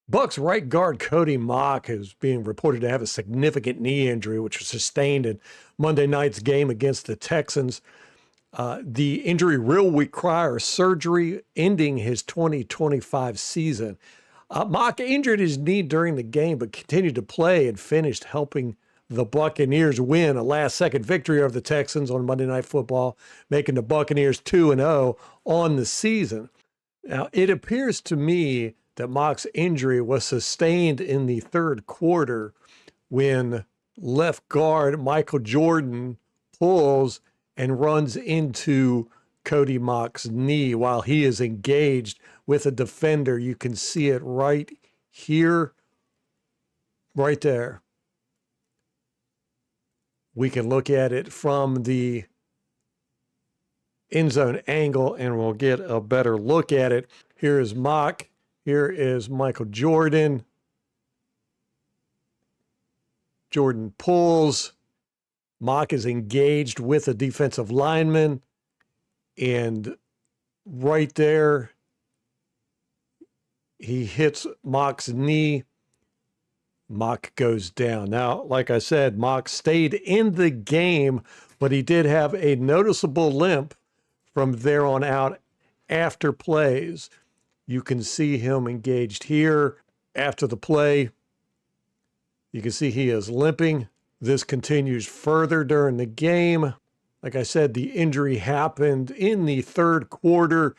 Bucks right guard Cody Mauch is being reported to have a significant knee injury, which was sustained in Monday night's game against the Texans. The injury will require surgery, ending his 2025 season. Mauch injured his knee during the game, but continued to play and finished helping the Buccaneers win a last-second victory over the Texans on Monday Night Football, making the Buccaneers 2-0 on the season. Now, it appears to me that Mauch's injury was sustained in the third quarter when left guard Michael Jordan pulls and runs into Cody Mauch's knee while he is engaged with a defender. You can see it right here, right there. We can look at it from the end zone angle and we'll get a better look at it. Here is Mauch. Here is Michael Jordan. Jordan pulls. Mauch is engaged with a defensive lineman. And right there, he hits Mauch's knee. Mauch goes down. Now, like I said, Mauch stayed in the game, but he did have a noticeable limp from there on out after plays. You can see him engaged here after the play. You can see he is limping. This continues further during the game. Like I said, the injury happened in the third quarter,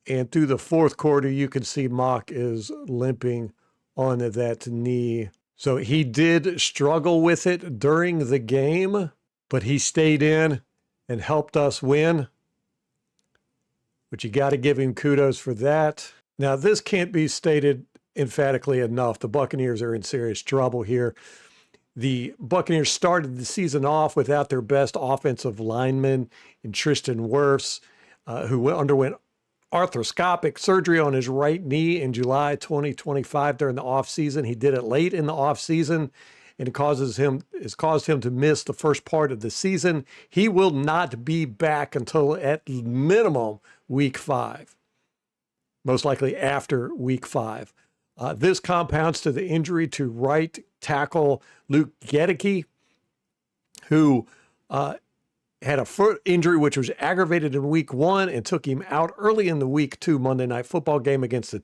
and through the fourth quarter, you can see Mauch is limping on that knee. So he did struggle with it during the game, but he stayed in and helped us win, which you got to give him kudos for that. Now, this can't be stated emphatically enough. The Buccaneers are in serious trouble here. The Buccaneers started the season off without their best offensive lineman in Tristan Wirfs, who underwent arthroscopic surgery on his right knee in July 2025 during the offseason. He did it late in the offseason, and it has caused him to miss the first part of the season. He will not be back until at minimum week 5, most likely after week 5. This compounds to the injury to right tackle Luke Gedeke, who had a foot injury which was aggravated in week 1 and took him out early in the week 2 Monday Night Football game against the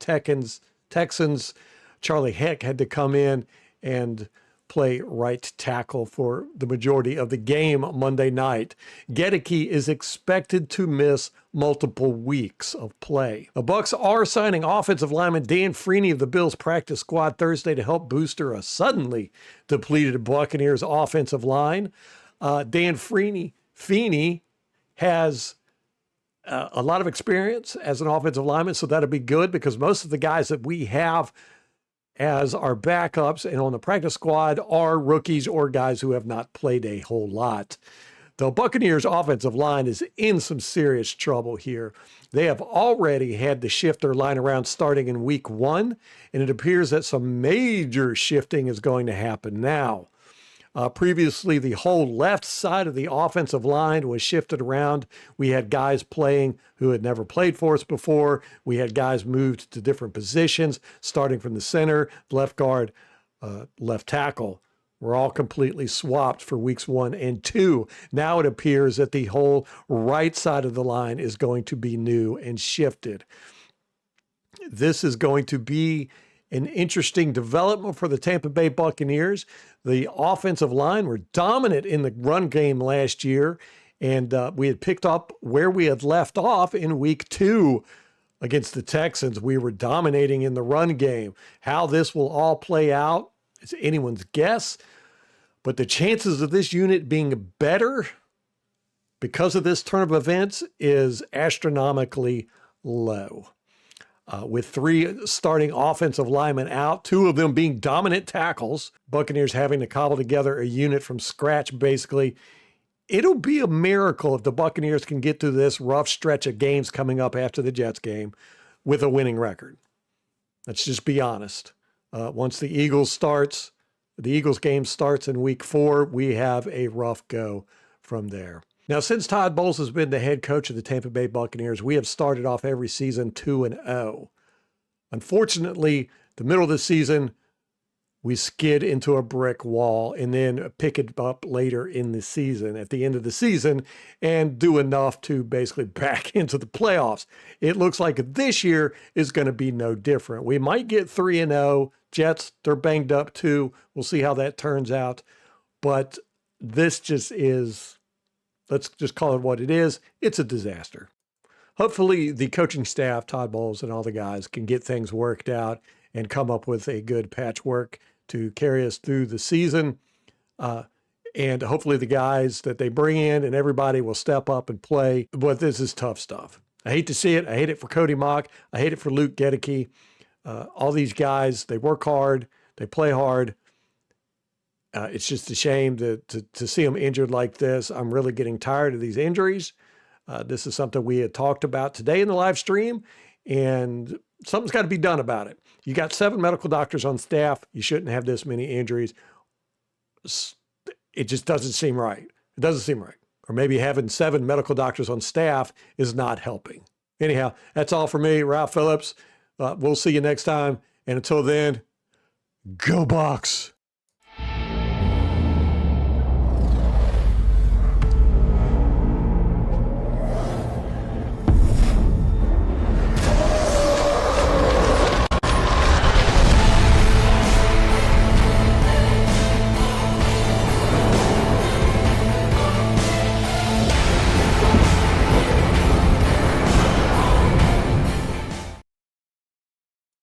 Texans. Charlie Heck had to come in and play right tackle for the majority of the game Monday night. Gedeke is expected to miss multiple weeks of play. The Bucs are signing offensive lineman Dan Freeney of the Bills practice squad Thursday to help bolster a suddenly depleted Buccaneers offensive line. Dan Freeney has a lot of experience as an offensive lineman, so that'll be good because most of the guys that we have as our backups and on the practice squad are rookies or guys who have not played a whole lot. The Buccaneers offensive line is in some serious trouble here. They have already had to shift their line around starting in week 1, and it appears that some major shifting is going to happen now. Previously, the whole left side of the offensive line was shifted around. We had guys playing who had never played for us before. We had guys moved to different positions, starting from the center, left guard, left tackle. We're all completely swapped for weeks 1 and 2. Now it appears that the whole right side of the line is going to be new and shifted. This is going to be an interesting development for the Tampa Bay Buccaneers. The offensive line were dominant in the run game last year, and we had picked up where we had left off in week 2 against the Texans. We were dominating in the run game. How this will all play out is anyone's guess, but the chances of this unit being better because of this turn of events is astronomically low. With 3 starting offensive linemen out, 2 of them being dominant tackles, Buccaneers having to cobble together a unit from scratch, basically. It'll be a miracle if the Buccaneers can get through this rough stretch of games coming up after the Jets game with a winning record. Let's just be honest. Once the Eagles game starts in week 4, we have a rough go from there. Now, since Todd Bowles has been the head coach of the Tampa Bay Buccaneers, we have started off every season 2-0. Unfortunately, the middle of the season, we skid into a brick wall and then pick it up later in the season, at the end of the season, and do enough to basically back into the playoffs. It looks like this year is going to be no different. We might get 3-0. Jets, they're banged up too. We'll see how that turns out. But this just is, let's just call it what it is. It's a disaster. Hopefully the coaching staff, Todd Bowles and all the guys, can get things worked out and come up with a good patchwork to carry us through the season. And hopefully the guys that they bring in and everybody will step up and play. But this is tough stuff. I hate to see it. I hate it for Cody Mauch. I hate it for Luke Gedeke. All these guys, they work hard. They play hard. It's just a shame to see them injured like this. I'm really getting tired of these injuries. This is something we had talked about today in the live stream, and something's got to be done about it. You got 7 medical doctors on staff. You shouldn't have this many injuries. It just doesn't seem right. It doesn't seem right. Or maybe having 7 medical doctors on staff is not helping. Anyhow, that's all for me, Ralph Phillips. We'll see you next time. And until then, go Bucs.